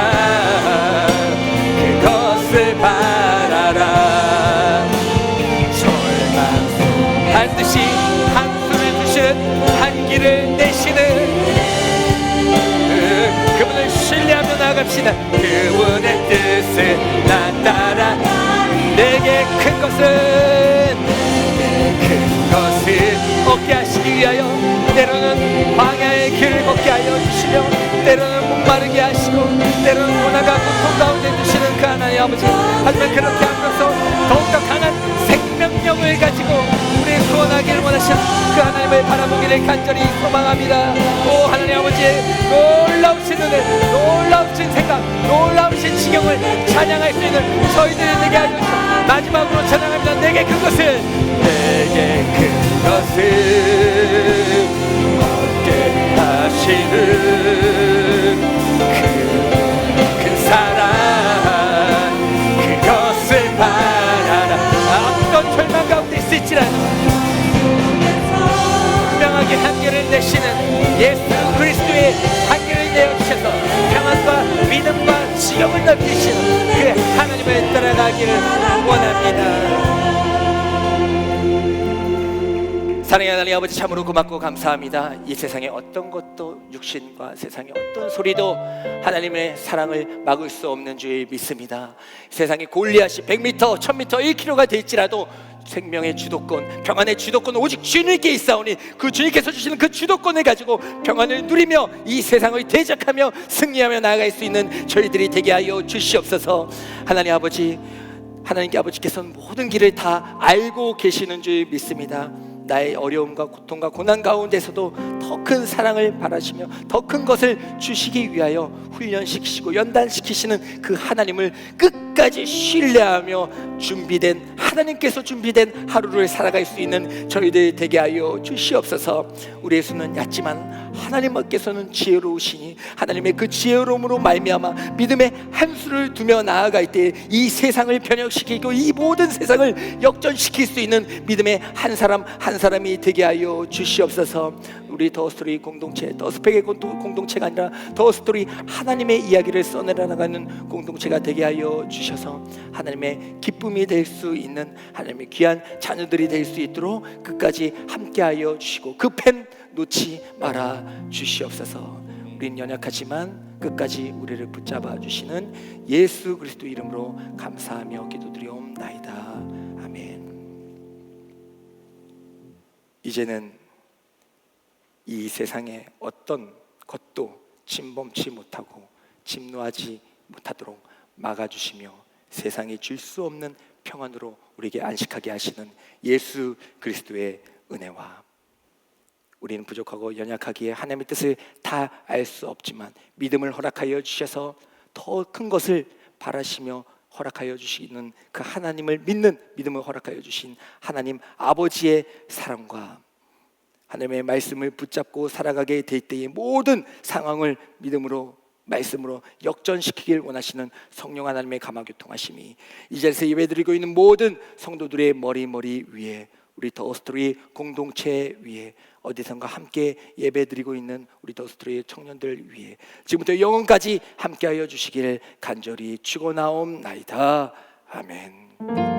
그것을 바라라. 절망 속 반드시 한숨을 주신 한 길을 내시는 그분을 신뢰하며 나갑시다. 그분의 뜻을 나 따라. 내게 큰 것은, 큰 것을 얻게 하시기 위하여 때로는 광야의 길을 걷게 하여 주시며 때로는 목마르게 하시고 때로는 고난과 고통 가운데 주시는 그 하나님 아버지, 하지만 그렇게 함으로써 더욱더 강한 생명력을 가지고 우리의 구원하기를 원하시는 그 하나님을 바라보기를 간절히 소망합니다. 오 하나님 아버지, 놀라우신 은혜, 놀라우신 생각, 놀라우신 지경을 찬양할 수 있는 저희들이 되게 하여 주시옵소서. 마지막으로 찬양합니다. 내게 큰 것을, 내게 큰 것을 얻게 하시는 그 사랑 그것을 바라라. 어떤 절망 가운데 있을지라도 분명하게 한계를 내시는 예수 그리스도의 한계를 내어주셔서 평안과 믿음과 지경을 넓히시는 그 하나님을 따라가기를 원합니다. 사랑의 하나님 아버지, 참으로 고맙고 감사합니다. 이 세상의 어떤 것도, 육신과 세상의 어떤 소리도 하나님의 사랑을 막을 수 없는 줄 믿습니다. 세상의 골리앗이 100m, 1000m, 1km가 될지라도 생명의 주도권, 평안의 주도권 오직 주님께 있사오니 그 주님께서 주시는 그 주도권을 가지고 평안을 누리며 이 세상을 대적하며 승리하며 나아갈 수 있는 저희들이 되게 하여 주시옵소서. 하나님 아버지, 하나님께 아버지께서는 모든 길을 다 알고 계시는 줄 믿습니다. 나의 어려움과 고통과 고난 가운데서도 더 큰 사랑을 바라시며 더 큰 것을 주시기 위하여 훈련시키시고 연단시키시는 그 하나님을 끝까지 신뢰하며 하나님께서 준비된 하루를 살아갈 수 있는 저희들 되게 하여 주시옵소서. 우리의 수는 얕지만 하나님께서는 지혜로우시니 하나님의 그 지혜로움으로 말미암아 믿음의 한 수를 두며 나아갈 때 이 세상을 변혁시키고 이 모든 세상을 역전시킬 수 있는 믿음의 한 사람 한 사람이 되게 하여 주시옵소서. 우리 더스토리 공동체, 더스펙의 공동체가 아니라 더스토리 하나님의 이야기를 써내려나가는 공동체가 되게 하여 주셔서 하나님의 기쁨이 될 수 있는 하나님의 귀한 자녀들이 될 수 있도록 끝까지 함께하여 주시고 그 펜 놓지 말아 주시옵소서. 우린 연약하지만 끝까지 우리를 붙잡아 주시는 예수 그리스도 이름으로 감사하며 기도드리옵나이다. 아멘. 이제는 이 세상에 어떤 것도 침범치 못하고 침노하지 못하도록 막아주시며 세상이 줄 수 없는 평안으로 우리에게 안식하게 하시는 예수 그리스도의 은혜와 우리는 부족하고 연약하기에 하나님의 뜻을 다 알 수 없지만 믿음을 허락하여 주셔서 더 큰 것을 바라시며 허락하여 주시는 그 하나님을 믿는 믿음을 허락하여 주신 하나님 아버지의 사랑과 하나님의 말씀을 붙잡고 살아가게 될 때의 모든 상황을 믿음으로 말씀으로 역전시키길 원하시는 성령 하나님의 감화교통하심이 이 자리에서 예배드리고 있는 모든 성도들의 머리 위에 우리 더스토리 공동체 위에 어디선가 함께 예배드리고 있는 우리 더스토리 청년들 위에 지금부터 영원까지 함께하여 주시기를 간절히 축원하옵나이다. 아멘.